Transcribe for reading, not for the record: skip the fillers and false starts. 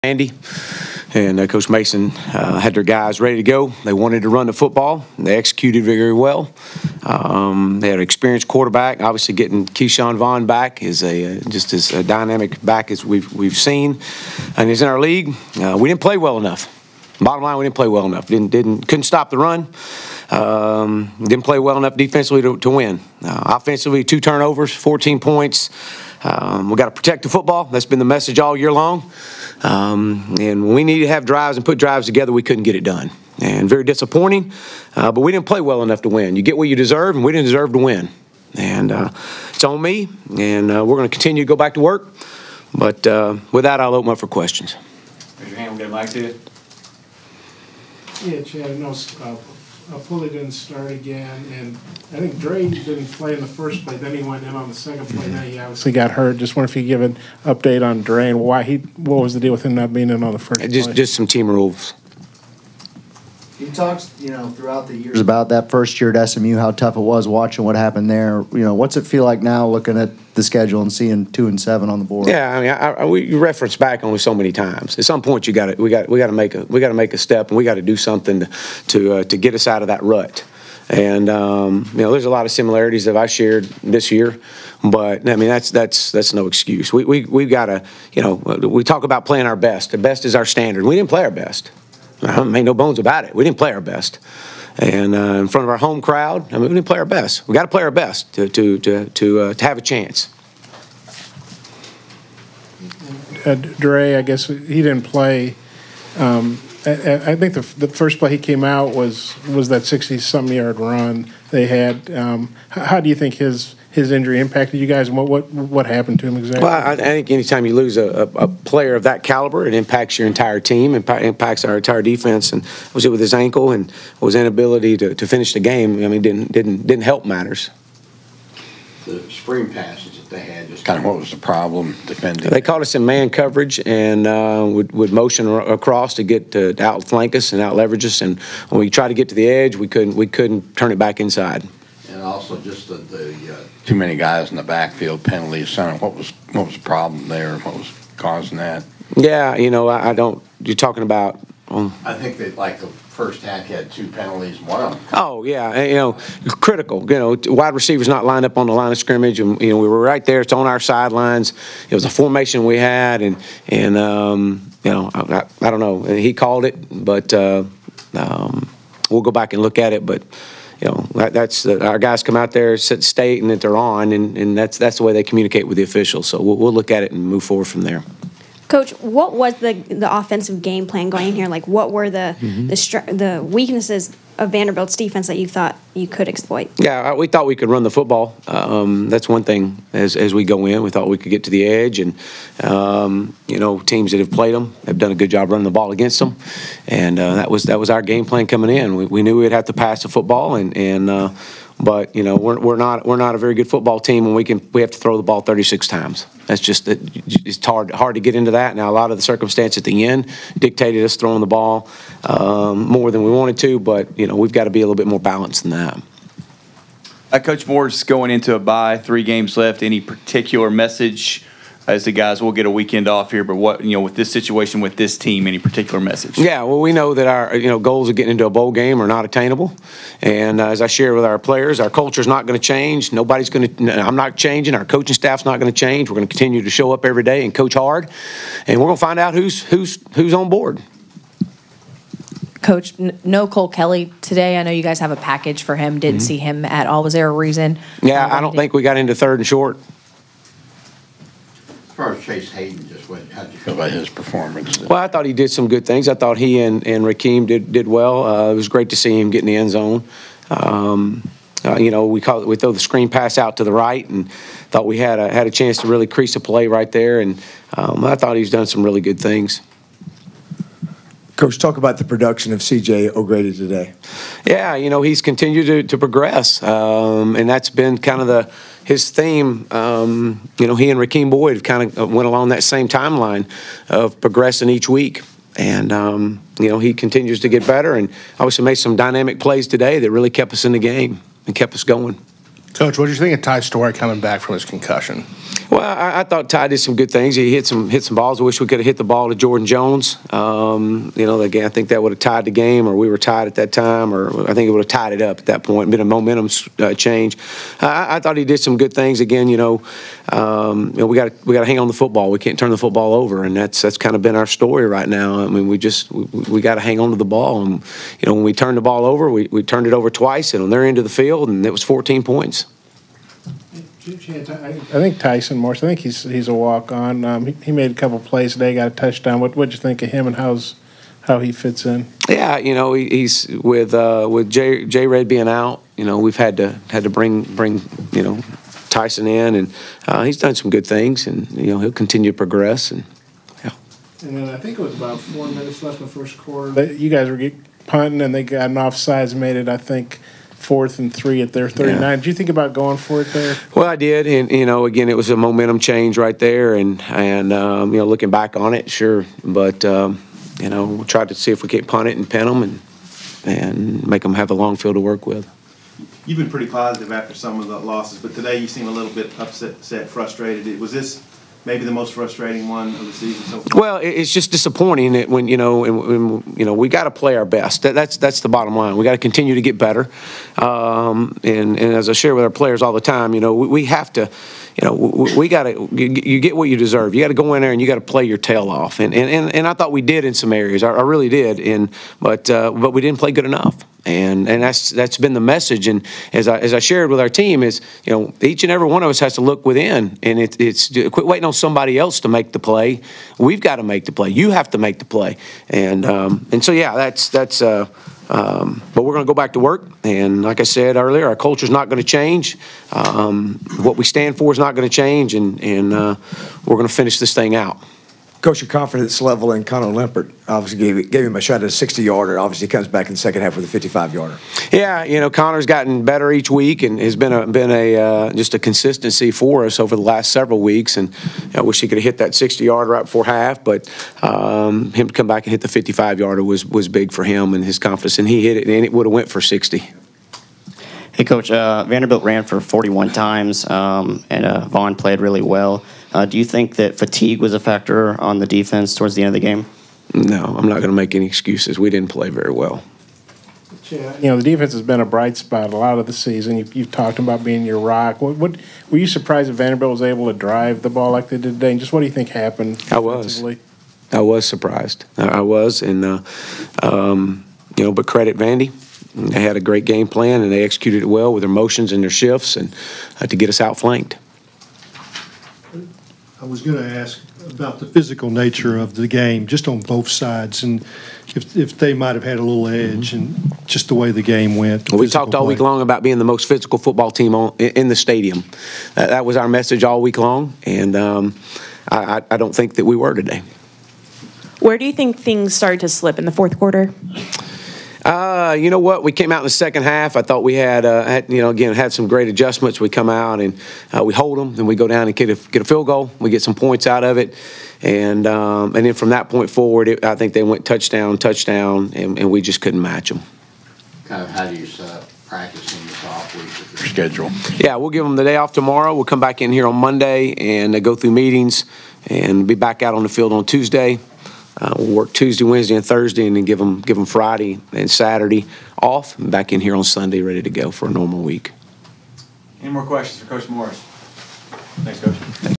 Andy and Coach Mason had their guys ready to go. They wanted to run the football. They executed very well. They had an experienced quarterback. Obviously, getting Keyshawn Vaughn back is just as a dynamic back as we've seen, and he's in our league. We didn't play well enough. Bottom line, we didn't play well enough. Couldn't stop the run. Didn't play well enough defensively to win. Offensively, 2 turnovers, 14 points. We got to protect the football. That's been the message all year long. And when we need to have drives and put drives together, we couldn't get it done. And very disappointing, but we didn't play well enough to win. You get what you deserve, and we didn't deserve to win. And it's on me, and we're going to continue to go back to work. But with that, I'll open up for questions. Raise your hand. We'll get a mic to you. Yeah, Chad, I know Pulley didn't start again, and I think Dre didn't play in the first play. Then he went in on the second play. Now he obviously got hurt. Just wonder if you could give an update on Dre and what was the deal with him not being in on the first play? Just some team rules. You talked, throughout the years about that first year at SMU, how tough it was watching what happened there. What's it feel like now looking at the schedule and seeing 2-7 on the board? Yeah, I mean, we reference back only so many times. At some point, we got to make a step, and we got to do something to get us out of that rut. And there's a lot of similarities that I shared this year, but I mean that's no excuse. We've got to we talk about playing our best. The best is our standard. We didn't play our best. I made no bones about it. We didn't play our best, and in front of our home crowd, I mean, we didn't play our best. We got to play our best to have a chance. Dre, I guess he didn't play. I think the first play he came out was that 60-something yard run they had. How do you think his injury impacted you guys, and what happened to him exactly? Well, I think anytime you lose a player of that caliber, it impacts your entire team, impacts our entire defense. And was it with his ankle and his inability to finish the game? I mean, didn't help matters. The screen passes that they had, just kind of what was the problem defending? They caught us in man coverage and would motion across to get to outflank us and outleverage us. And when we tried to get to the edge, we couldn't turn it back inside. And also just the too many guys in the backfield, penalties. What was the problem there? What was causing that? Yeah, I don't. You're talking about. I think that the first half you had 2 penalties. One of them. Oh yeah, critical. Wide receivers not lined up on the line of scrimmage, and we were right there. It's on our sidelines. It was a formation we had, and I don't know. He called it, but we'll go back and look at it, but. That's our guys come out there, state, and that they're on, and that's the way they communicate with the officials. So we'll look at it and move forward from there. Coach, what was the offensive game plan going in here? Like, what were the weaknesses of Vanderbilt's defense that you thought you could exploit? Yeah, we thought we could run the football. That's one thing as we go in. We thought we could get to the edge, and teams that have played them have done a good job running the ball against them, and that was our game plan coming in. We knew we'd have to pass the football, but we're not a very good football team when we have to throw the ball 36 times. That's just it's hard to get into that. Now a lot of the circumstance at the end dictated us throwing the ball more than we wanted to, but we've got to be a little bit more balanced than that. Coach Moore's going into a bye, 3 games left. Any particular message? As the guys will get a weekend off here, but what with this situation with this team, any particular message? Yeah, well, we know that our goals of getting into a bowl game are not attainable, and as I share with our players, our culture is not going to change. Nobody's going to. I'm not changing. Our coaching staff's not going to change. We're going to continue to show up every day and coach hard, and we're going to find out who's on board. Coach, no Cole Kelly today. I know you guys have a package for him. Didn't see him at all. Was there a reason? Yeah, I don't think we got into 3rd and short. As far as Chase Hayden, how did you feel about his performance? Well, I thought he did some good things. I thought he and Rakeem did well. It was great to see him get in the end zone. We throw the screen pass out to the right, and thought we had a chance to really crease a play right there. And I thought he's done some really good things. Coach, talk about the production of C.J. O'Grady today. Yeah, he's continued to progress, and that's been kind of his theme. He and Rakeem Boyd kind of went along that same timeline of progressing each week. And, he continues to get better, and obviously made some dynamic plays today that really kept us in the game and kept us going. Coach, what did you think of Ty Storey coming back from his concussion? Well, I thought Ty did some good things. He hit some balls. I wish we could have hit the ball to Jordan Jones. Again, I think that would have tied the game, or we were tied at that time, or I think it would have tied it up at that point. Been a momentum change. I thought he did some good things. Again, we got to hang on the football. We can't turn the football over, and that's kind of been our story right now. I mean, we got to hang on to the ball, and when we turned the ball over, we turned it over twice, and on their end of the field, and it was 14 points. I think Tyson Morse. I think he's a walk-on. He made a couple plays today. Got a touchdown. What'd you think of him and how he fits in? Yeah, he's with J Red being out. We've had to bring Tyson in, and he's done some good things, and he'll continue to progress. And yeah. And then I think it was about 4 minutes left in the first quarter. You guys were punting, and they got an offsides, made it, I think, 4th and 3 at their 39. Yeah. Did you think about going for it there? Well, I did, and again, it was a momentum change right there, and looking back on it, sure, but we'll try to see if we can't punt it and pin them and make them have a long field to work with. You've been pretty positive after some of the losses, but today you seem a little bit upset, frustrated. Was this maybe the most frustrating one of the season so far? Well, it's just disappointing that when we got to play our best. That's the bottom line. We got to continue to get better, and as I share with our players all the time, we have to. We got to. You get what you deserve. You got to go in there and you got to play your tail off. And I thought we did in some areas. I really did. But we didn't play good enough. And that's been the message. And as I shared with our team is, each and every one of us has to look within. And it's quit waiting on somebody else to make the play. We've got to make the play. You have to make the play. And so yeah, that's. But we're going to go back to work, and like I said earlier, our culture is not going to change. What we stand for is not going to change, and we're going to finish this thing out. Coach, your confidence level in Connor Limpert obviously gave him a shot at a 60-yarder. Obviously, he comes back in the second half with a 55-yarder. Yeah, Connor's gotten better each week and has been just a consistency for us over the last several weeks. And I wish he could have hit that 60-yarder right before half, but him to come back and hit the 55-yarder was big for him and his confidence. And he hit it, and it would have went for 60. Hey, Coach, Vanderbilt ran for 41 times, and Vaughn played really well. Do you think that fatigue was a factor on the defense towards the end of the game? No, I'm not going to make any excuses. We didn't play very well. Yeah, the defense has been a bright spot a lot of the season. You've talked about being your rock. What were you surprised that Vanderbilt was able to drive the ball like they did today? And just what do you think happened defensively? I was surprised. I was, and but credit Vandy. They had a great game plan and they executed it well with their motions and their shifts and to get us outflanked. I was going to ask about the physical nature of the game, just on both sides, and if they might have had a little edge and just the way the game went. Well, we talked all week long about being the most physical football team in the stadium. That was our message all week long, and I don't think that we were today. Where do you think things started to slip in the fourth quarter? You know what? We came out in the second half. I thought we had some great adjustments. We come out and we hold them, and we go down and get a field goal. We get some points out of it, and then from that point forward, I think they went touchdown, and we just couldn't match them. Kind of how do you set up practicing this off week with your schedule? Yeah, we'll give them the day off tomorrow. We'll come back in here on Monday and go through meetings and be back out on the field on Tuesday. We'll work Tuesday, Wednesday, and Thursday, and then give them Friday and Saturday off, and back in here on Sunday ready to go for a normal week. Any more questions for Coach Morris? Thanks, Coach.